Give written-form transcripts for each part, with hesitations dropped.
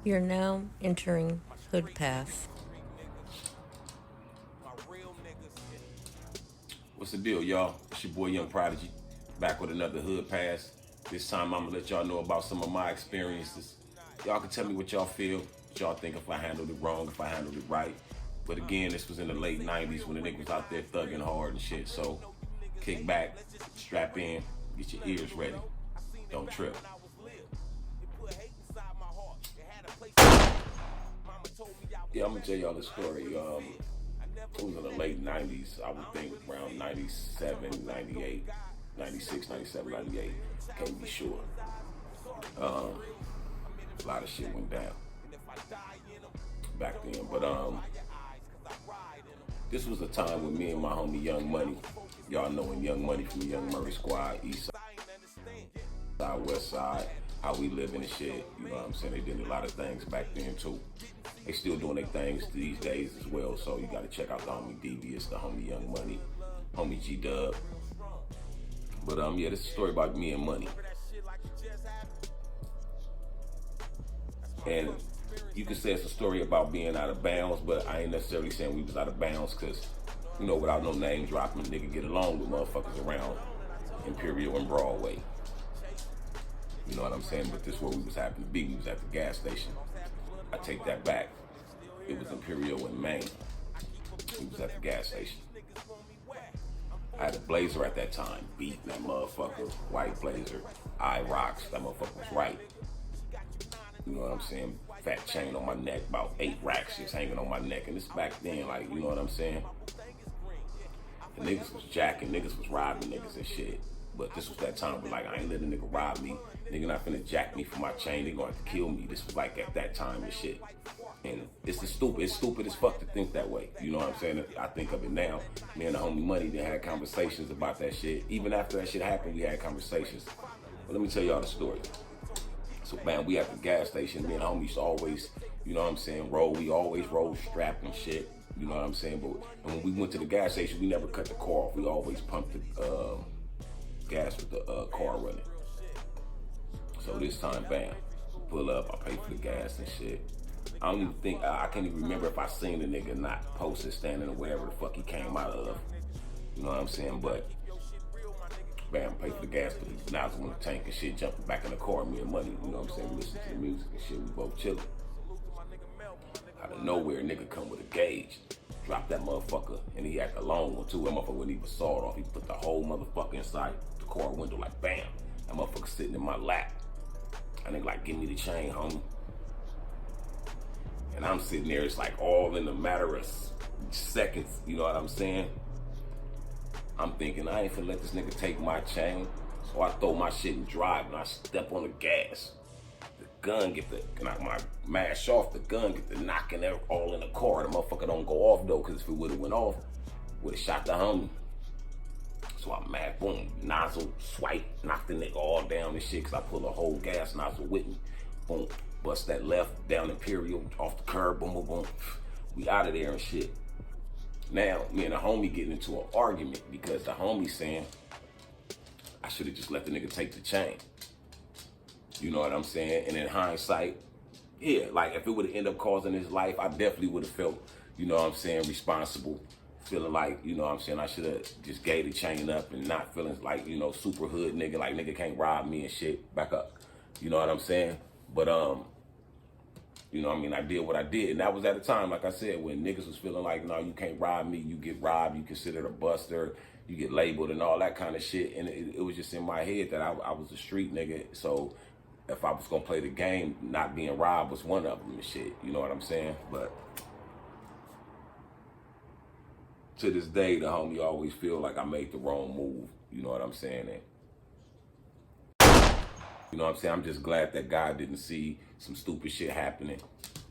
You're now entering Hood Path. What's the deal, y'all? It's your boy Young Prodigy, back with another Hood Pass. This time I'm gonna let y'all know about some of my experiences. Y'all can tell me what y'all feel, what y'all think, if I handled it wrong, if I handled it right. But again, this was in the late 90s when the niggas was out there thugging hard and shit. So kick back, strap in, get your ears ready. Don't trip. Yeah, I'm gonna tell y'all the story. It was in the late 90s. I would think around 97, 98, 96, 97, 98. Can't be sure. A lot of shit went down back then. But this was a time with me and my homie Young Money. Y'all knowing Young Money from the Young Murray Squad, East Side, West Side, how we living and shit. You know what I'm saying? They did a lot of things back then too. They still doing their things these days as well. So you gotta check out the homie Devious, the homie Young Money, homie G Dub. But yeah, this is a story about me and Money. And you can say it's a story about being out of bounds, but I ain't necessarily saying we was out of bounds, because, you know, without no name dropping, nigga get along with motherfuckers around Imperial and Broadway. You know what I'm saying? But this is where we was happening to be. We was at the gas station. I take that back. It was Imperial in Maine. We was at the gas station. I had a Blazer at that time, beating that motherfucker, white Blazer, eye rocks, that motherfucker was right. You know what I'm saying? Fat chain on my neck, about 8 racks just hanging on my neck. And this back then, like, you know what I'm saying? The niggas was jacking, niggas was robbing niggas and shit. But this was that time where, like, I ain't letting a nigga rob me. Nigga not finna jack me for my chain. They gonna have to kill me. This was like at that time and shit. And it's stupid as fuck to think that way. You know what I'm saying? I think of it now. Me and the homie Money, they had conversations about that shit. Even after that shit happened, we had conversations. But let me tell y'all the story. So, man, we at the gas station. Me and homies always, you know what I'm saying, roll. We always roll strapped and shit. You know what I'm saying? But when we went to the gas station, we never cut the car off. We always pumped the gas with the car running. So this time, bam, pull up. I pay for the gas and shit. I don't even think, I can't even remember if I seen the nigga not posted, standing, or wherever the fuck he came out of. You know what I'm saying? But bam, pay for the gas, put the nozzle in the tank and shit, jumping back in the car, me and Money, you know what I'm saying? We listen to the music and shit, we both chilling. Out of nowhere, nigga come with a gauge, drop that motherfucker, and he had the long one too. That motherfucker wasn't even sawed off. He put the whole motherfucker inside the car window, like bam. That motherfucker sitting in my lap. And they like, give me the chain, homie. And I'm sitting there, it's like all in a matter of seconds, you know what I'm saying? I'm thinking, I ain't finna let this nigga take my chain. So I throw my shit in drive and I step on the gas. The gun get the, knock my mash off, the gun get the knocking all in the car. The motherfucker don't go off though, cause if it would've went off, would've shot the homie. So I'm mad, boom, nozzle, swipe, knock the nigga all down and shit, cause I pull a whole gas nozzle with me. Boom, bust that left down Imperial, off the curb, boom, boom, boom. We out of there and shit. Now, me and the homie getting into an argument because the homie saying, I should have just let the nigga take the chain. You know what I'm saying? And in hindsight, yeah, like if it would have ended up causing his life, I definitely would have felt, you know what I'm saying, responsible. Feeling like, you know what I'm saying, I should have just gave the chain up and not feeling like, you know, super hood nigga, like nigga can't rob me and shit. Back up. You know what I'm saying? But, you know what I mean, I did what I did. And that was at a time, like I said, when niggas was feeling like, no, you can't rob me, you get robbed, you considered a buster, you get labeled and all that kind of shit. And it was just in my head that I was a street nigga. So if I was gonna play the game, not being robbed was one of them and shit. You know what I'm saying? But to this day, the homie always feel like I made the wrong move. You know what I'm saying? And you know what I'm saying? I'm just glad that God didn't see some stupid shit happening.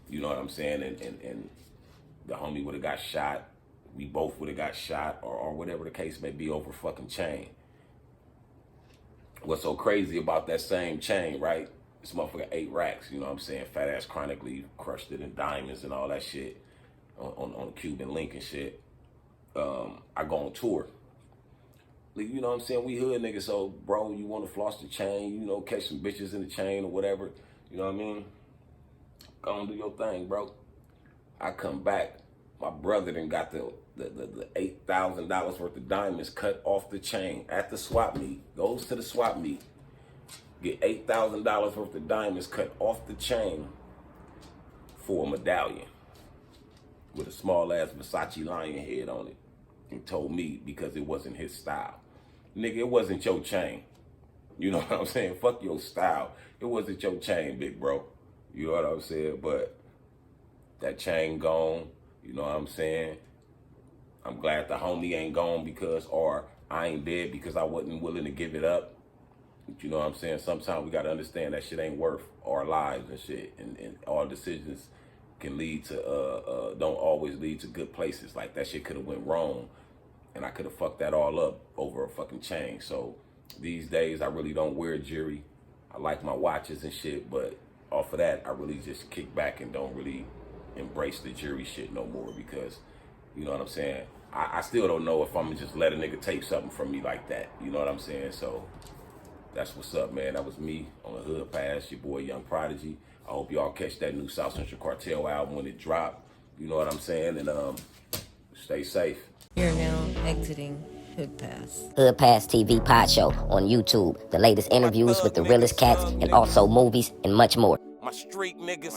You know what I'm saying? And the homie would have got shot. We both would have got shot, or whatever the case may be, over fucking chain. What's so crazy about that same chain, right? This motherfucker 8 racks, you know what I'm saying? Fat ass chronically crushed it in diamonds and all that shit on Cuban link and shit. I go on tour. You know what I'm saying? We hood niggas, so bro, you want to floss the chain, you know, catch some bitches in the chain or whatever. You know what I mean? Go on, do your thing, bro. I come back. My brother then got the $8,000 worth of diamonds cut off the chain at the swap meet. Goes to the swap meet. Get $8,000 worth of diamonds cut off the chain for a medallion with a small ass Versace lion head on it. And told me because it wasn't his style. Nigga, it wasn't your chain. You know what I'm saying? Fuck your style. It wasn't your chain, big bro. You know what I'm saying? But that chain gone. You know what I'm saying? I'm glad the homie ain't gone because, or I ain't dead because I wasn't willing to give it up. You know what I'm saying? Sometimes we got to understand that shit ain't worth our lives and shit. And our decisions can lead to, don't always lead to good places. Like that shit could have went wrong. And I could have fucked that all up over a fucking chain. So these days I really don't wear jewelry. I like my watches and shit, but off of that, I really just kick back and don't really embrace the jewelry shit no more because, you know what I'm saying? I still don't know if I'm gonna just let a nigga take something from me like that. You know what I'm saying? So that's what's up, man. That was me on the Hood Pass, your boy Young Prodigy. I hope y'all catch that new South Central Cartel album when it drop. You know what I'm saying? And stay safe. You're now exiting Hood Pass. Hood Pass TV Pod Show on YouTube. The latest interviews with the realest cats and also movies and much more. My street niggas.